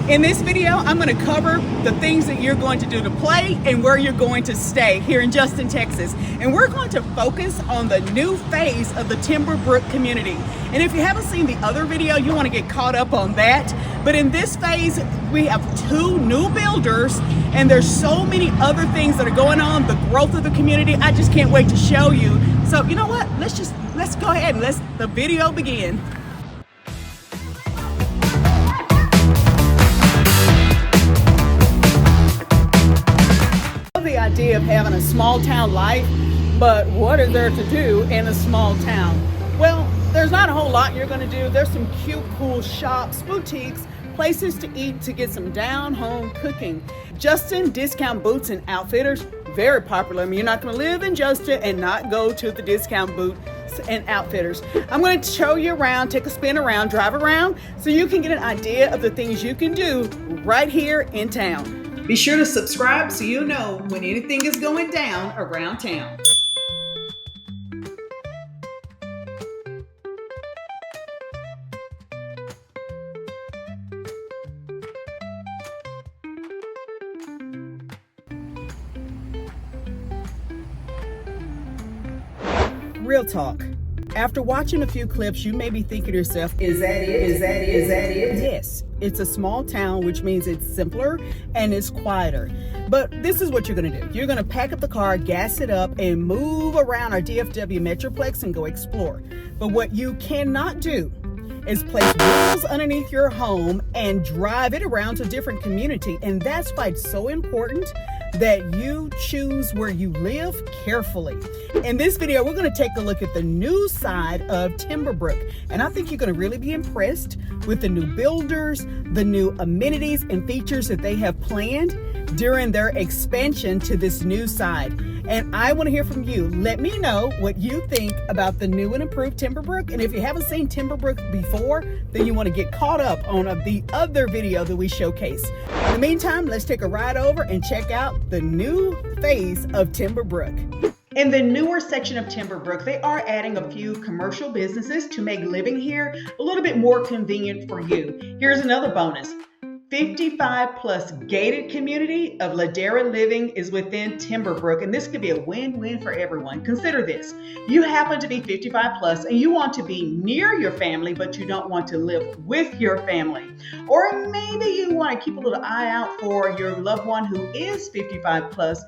In this video, I'm going to cover the things that you're going to do to play and where you're going to stay here in Justin, Texas. And we're going to focus on the new phase of the Timberbrook community. And if you haven't seen the other video, you want to get caught up on that. But in this phase, we have 2 new builders, and there's so many other things that are going on, the growth of the community. I just can't wait to show you. So you know what? Let's go ahead and let the video begin. The idea of having a small town life, but what is there to do in a small town? Well, there's not a whole lot you're going to do. There's some cute, cool shops, boutiques, places to eat to get some down-home cooking. Justin Discount Boots and Outfitters, very popular. I mean, you're not going to live in Justin and not go to the Discount Boots and Outfitters. I'm going to show you around, take a spin around, drive around, so you can get an idea of the things you can do right here in town. Be sure to subscribe so you know when anything is going down around town. Real talk. After watching a few clips, you may be thinking to yourself, is that it? Is that it? Is that it? Yes, it's a small town, which means it's simpler and it's quieter. But this is what you're going to do. You're going to pack up the car, gas it up, and move around our DFW Metroplex and go explore. But what you cannot do is place wheels underneath your home and drive it around to a different community. And that's why it's so important that you choose where you live carefully. In this video, we're going to take a look at the new side of Timberbrook. And I think you're going to really be impressed with the new builders, the new amenities and features that they have planned during their expansion to this new side. And I want to hear from you. Let me know what you think about the new and improved Timberbrook. And if you haven't seen Timberbrook before, then you want to get caught up on the other video that we showcase. In the meantime, let's take a ride over and check out the new phase of Timberbrook. In the newer section of Timberbrook, they are adding a few commercial businesses to make living here a little bit more convenient for you. Here's another bonus. 55 plus gated community of Ladera living is within Timberbrook, and this could be a win-win for everyone. Consider this. You happen to be 55 plus and you want to be near your family, but you don't want to live with your family. Or maybe you want to keep a little eye out for your loved one who is 55 plus,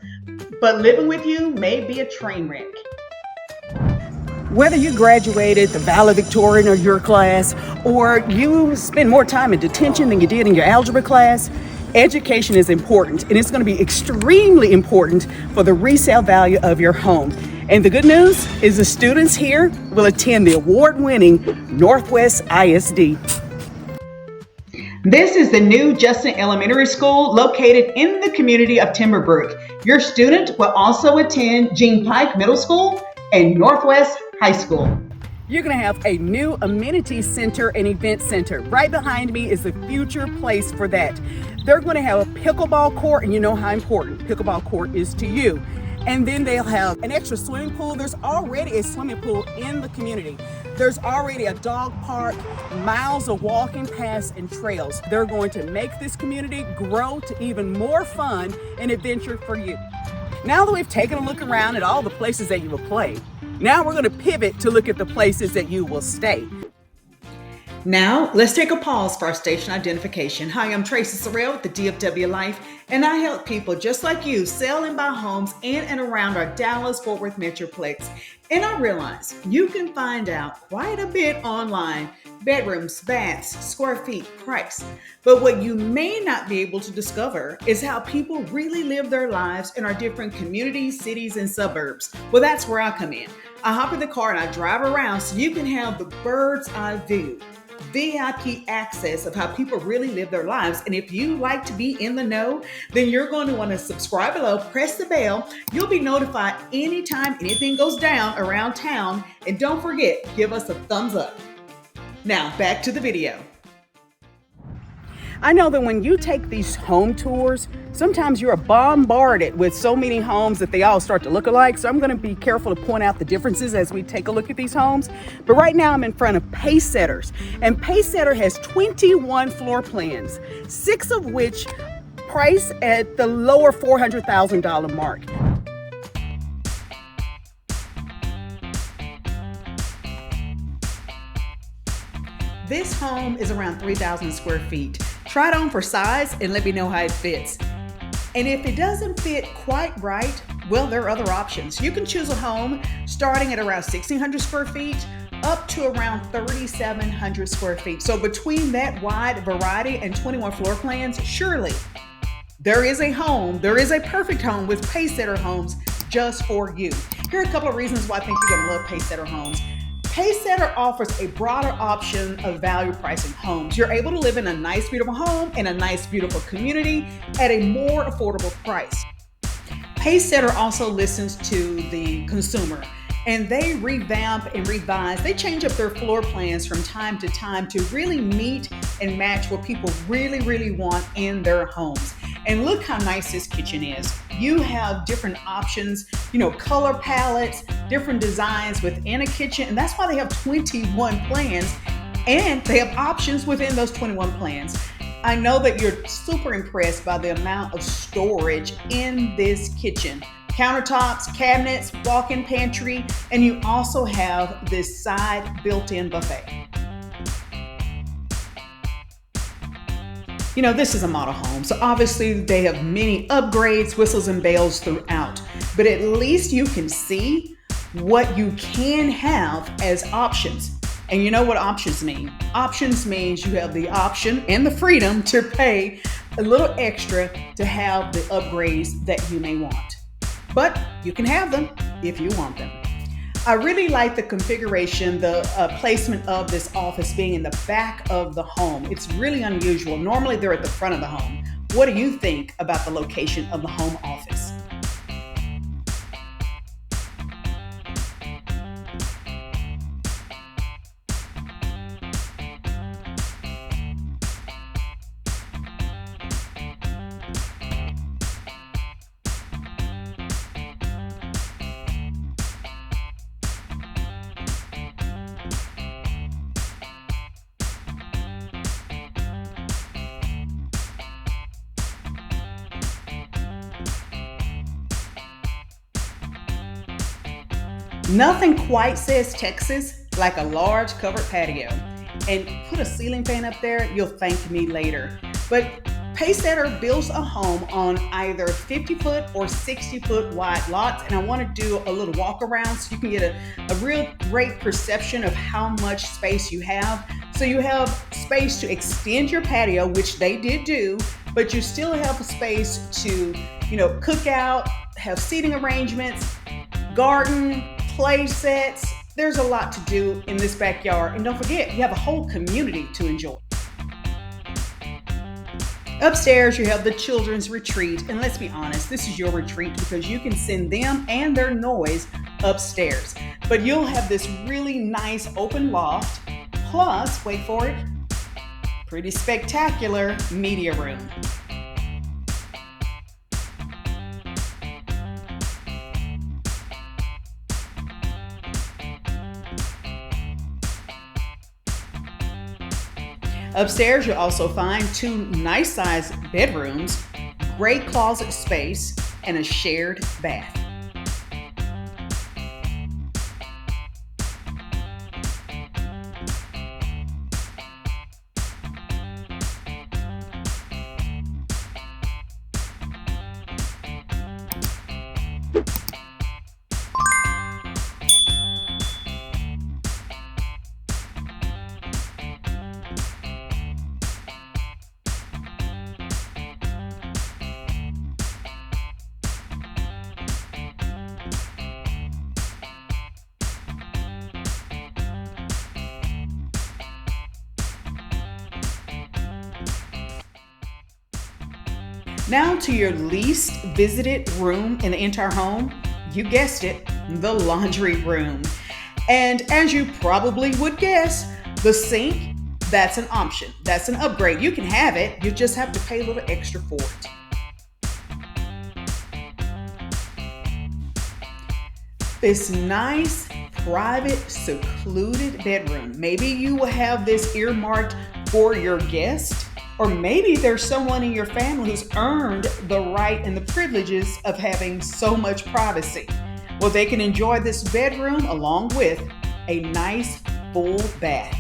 but living with you may be a train wreck. Whether you graduated the valedictorian or your class, or you spend more time in detention than you did in your algebra class, education is important, and it's going to be extremely important for the resale value of your home. And the good news is the students here will attend the award-winning Northwest ISD. This is the new Justin Elementary School located in the community of Timberbrook. Your student will also attend Jean Pike Middle School and Northwest High School. You're going to have a new amenity center and event center. Right behind me is the future place for that. They're going to have a pickleball court, and you know how important pickleball court is to you. And then they'll have an extra swimming pool. There's already a swimming pool in the community. There's already a dog park, miles of walking paths and trails. They're going to make this community grow to even more fun and adventure for you. Now that we've taken a look around at all the places that you will play, now we're going to pivot to look at the places that you will stay. Now, let's take a pause for our station identification. Hi, I'm Tracy Sorrell with the DFW Life, and I help people just like you sell and buy homes in and around our Dallas-Fort Worth Metroplex. And I realize you can find out quite a bit online: bedrooms, baths, square feet, price. But what you may not be able to discover is how people really live their lives in our different communities, cities, and suburbs. Well, that's where I come in. I hop in the car and I drive around so you can have the bird's eye view, VIP access of how people really live their lives. And if you like to be in the know, then you're going to want to subscribe below, press the bell. You'll be notified anytime anything goes down around town. And don't forget, give us a thumbs up. Now back to the video. I know that when you take these home tours, sometimes you're bombarded with so many homes that they all start to look alike. So I'm going to be careful to point out the differences as we take a look at these homes. But right now I'm in front of Pacesetters, and Pacesetter has 21 floor plans, 6 of which price at the lower $400,000 mark. This home is around 3,000 square feet. Try it on for size and let me know how it fits. And if it doesn't fit quite right, well, there are other options. You can choose a home starting at around 1,600 square feet up to around 3,700 square feet. So between that wide variety and 21 floor plans, surely there is a perfect home with Pacesetter Homes just for you. Here are a couple of reasons why I think you're gonna love Pacesetter Homes. Pacesetter offers a broader option of value pricing homes. You're able to live in a nice, beautiful home in a nice, beautiful community at a more affordable price. Pacesetter also listens to the consumer, and they revamp and revise. They change up their floor plans from time to time to really meet and match what people really, really want in their homes. And look how nice this kitchen is. You have different options, color palettes, different designs within a kitchen. And that's why they have 21 plans, and they have options within those 21 plans. I know that you're super impressed by the amount of storage in this kitchen. Countertops, cabinets, walk-in pantry, and you also have this side built-in buffet. This is a model home, so obviously they have many upgrades, whistles and bells throughout, but at least you can see what you can have as options. And you know what options mean? Options means you have the option and the freedom to pay a little extra to have the upgrades that you may want. But you can have them if you want them. I really like the configuration, the placement of this office being in the back of the home. It's really unusual. Normally they're at the front of the home. What do you think about the location of the home office? Nothing quite says Texas like a large covered patio. And put a ceiling fan up there, you'll thank me later. But Pacesetter builds a home on either 50-foot or 60-foot wide lots, and I want to do a little walk around so you can get a real great perception of how much space you have. So you have space to extend your patio, which they did do, but you still have a space to, cook out, have seating arrangements, garden, play sets. There's a lot to do in this backyard, and don't forget, you have a whole community to enjoy. Upstairs, you have the children's retreat, and let's be honest, this is your retreat because you can send them and their noise upstairs. But you'll have this really nice open loft, plus, wait for it, pretty spectacular media room. Upstairs, you'll also find 2 nice-sized bedrooms, great closet space, and a shared bath. Now to your least visited room in the entire home. You guessed it, the laundry room. And as you probably would guess, the sink that's an option. That's an upgrade. You can have it. You just have to pay a little extra for it. This nice, private, secluded bedroom. Maybe you will have this earmarked for your guest, or maybe there's someone in your family who's earned the right and the privileges of having so much privacy. Well, they can enjoy this bedroom along with a nice full bath.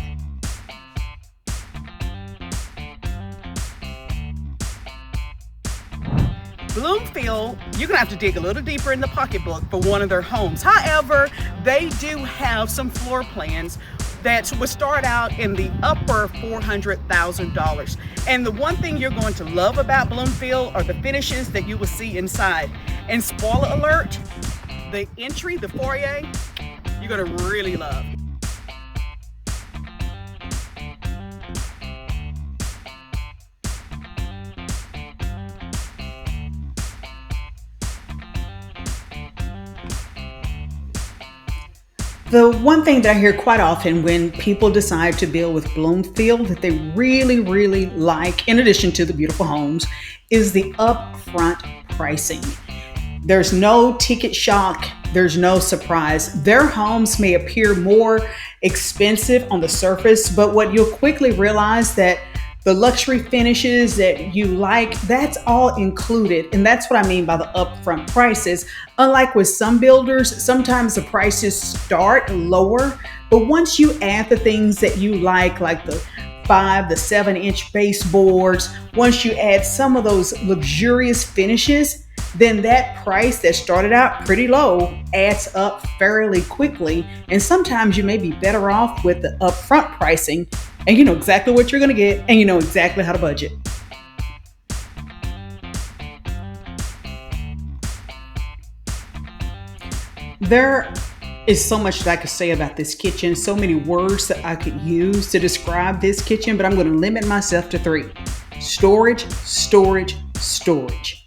Bloomfield, you're gonna have to dig a little deeper in the pocketbook for one of their homes. However, they do have some floor plans that would start out in the upper $400,000. And the one thing you're going to love about Bloomfield are the finishes that you will see inside. And spoiler alert, the entry, the foyer, you're gonna really love. The one thing that I hear quite often when people decide to build with Bloomfield that they really, really like, in addition to the beautiful homes, is the upfront pricing. There's no ticket shock. There's no surprise. Their homes may appear more expensive on the surface, but what you'll quickly realize that the luxury finishes that you like, that's all included. And that's what I mean by the upfront prices. Unlike with some builders, sometimes the prices start lower, but once you add the things that you like the 5 to 7 inch baseboards, once you add some of those luxurious finishes, then that price that started out pretty low adds up fairly quickly. And sometimes you may be better off with the upfront pricing, and you know exactly what you're going to get, and you know exactly how to budget. There is so much that I could say about this kitchen, so many words that I could use to describe this kitchen, but I'm going to limit myself to 3. Storage, storage, storage.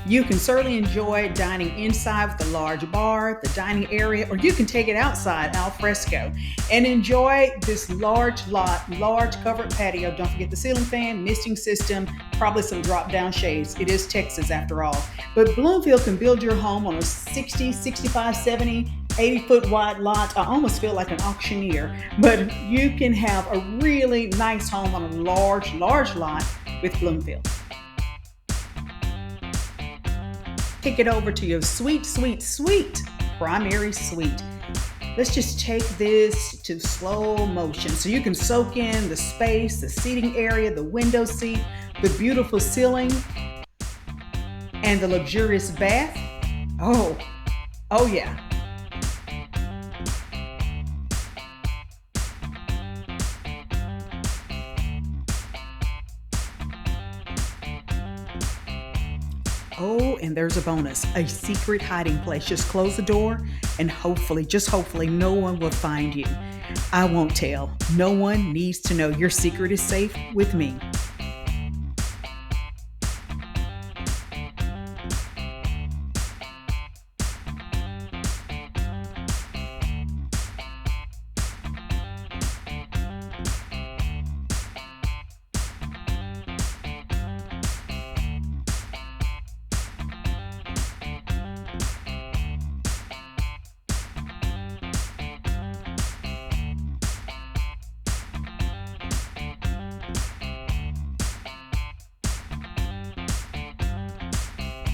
You can certainly enjoy dining inside with a large bar, the dining area, or you can take it outside al fresco and enjoy this large lot, large covered patio. Don't forget the ceiling fan, misting system, probably some drop down shades. It is Texas after all. But Bloomfield can build your home on a 60, 65, 70, 80-foot wide lot. I almost feel like an auctioneer, but you can have a really nice home on a large, large lot with Bloomfield. Kick it over to your sweet, sweet, sweet primary suite. Let's just take this to slow motion so you can soak in the space, the seating area, the window seat, the beautiful ceiling, and the luxurious bath. Oh yeah. Oh, and there's a bonus, a secret hiding place. Just close the door and hopefully, just hopefully, no one will find you. I won't tell. No one needs to know. Your secret is safe with me.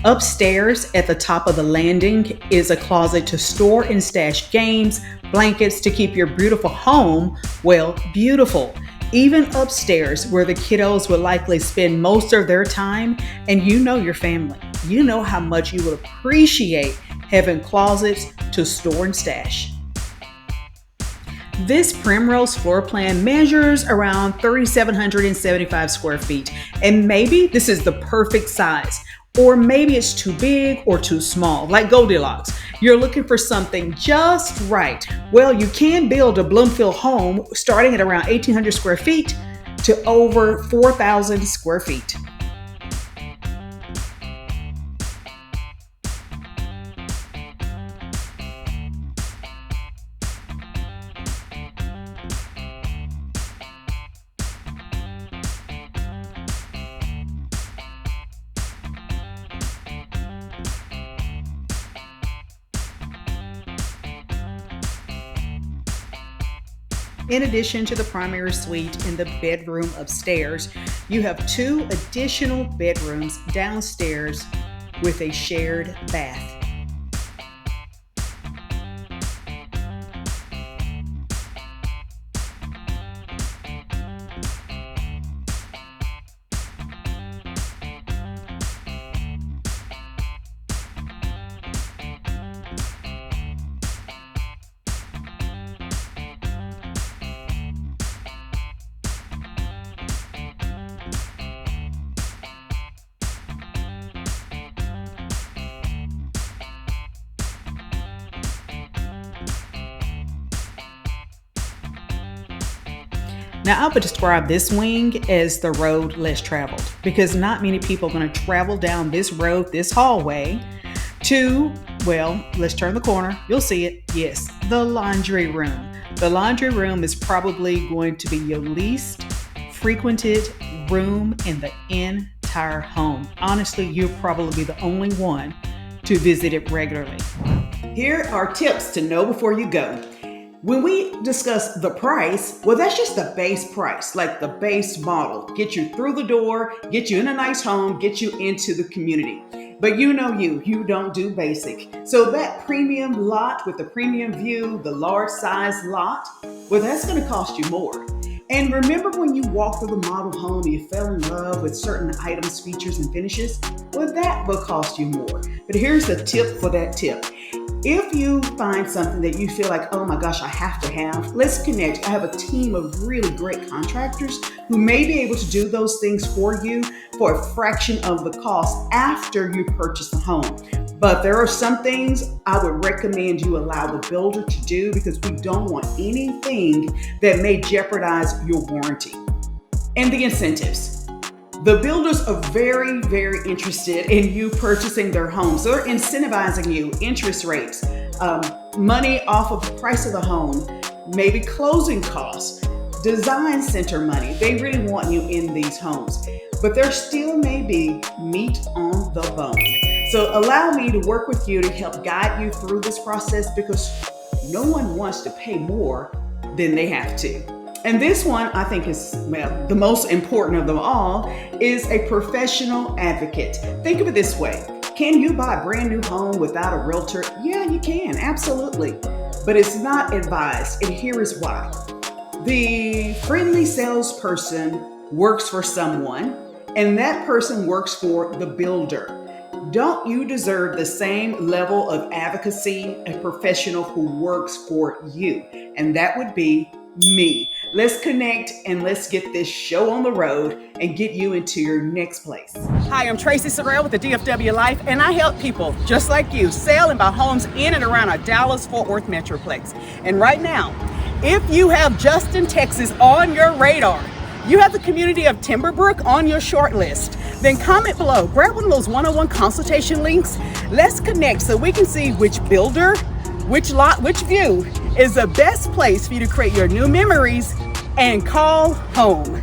Upstairs at the top of the landing is a closet to store and stash games, blankets to keep your beautiful home, well, beautiful. Even upstairs where the kiddos would likely spend most of their time, and you know your family. You know how much you would appreciate having closets to store and stash. This Primrose floor plan measures around 3,775 square feet, and maybe this is the perfect size, or maybe it's too big or too small, like Goldilocks. You're looking for something just right. Well, you can build a Bloomfield home starting at around 1,800 square feet to over 4,000 square feet. In addition to the primary suite and the bedroom upstairs, you have 2 additional bedrooms downstairs with a shared bath. Now, I would describe this wing as the road less traveled, because not many people are going to travel down this road, this hallway to, well, let's turn the corner. You'll see it. Yes, the laundry room. The laundry room is probably going to be your least frequented room in the entire home. Honestly, you'll probably be the only one to visit it regularly. Here are tips to know before you go. When we discuss the price, well, that's just the base price, like the base model. Get you through the door, get you in a nice home, get you into the community. But you know you don't do basic. So that premium lot with the premium view, the large size lot, well, that's going to cost you more. And remember when you walk through the model home, you fell in love with certain items, features, and finishes? Well, that will cost you more. But here's the tip for that tip. If you find something that you feel like, oh my gosh, I have to have, let's connect. I have a team of really great contractors who may be able to do those things for you for a fraction of the cost after you purchase the home. But there are some things I would recommend you allow the builder to do, because we don't want anything that may jeopardize your warranty. And the incentives. The builders are very, very interested in you purchasing their home. So they're incentivizing you, interest rates, money off of the price of the home, maybe closing costs, design center money. They really want you in these homes. But there still may be meat on the bone. So allow me to work with you to help guide you through this process, because no one wants to pay more than they have to. And this one, I think, is, well, the most important of them all, is a professional advocate. Think of it this way. Can you buy a brand new home without a realtor? Yeah, you can, absolutely. But it's not advised, and here is why. The friendly salesperson works for someone, and that person works for the builder. Don't you deserve the same level of advocacy, a professional who works for you? And that would be me. Let's connect and let's get this show on the road and get you into your next place. Hi, I'm Tracy Sorrell with the DFW Life, and I help people just like you sell and buy homes in and around our Dallas-Fort Worth Metroplex. And right now, if you have Justin, Texas on your radar, you have the community of Timberbrook on your short list, then comment below, grab one of those one-on-one consultation links. Let's connect so we can see which builder, which lot, which view is the best place for you to create your new memories and call home.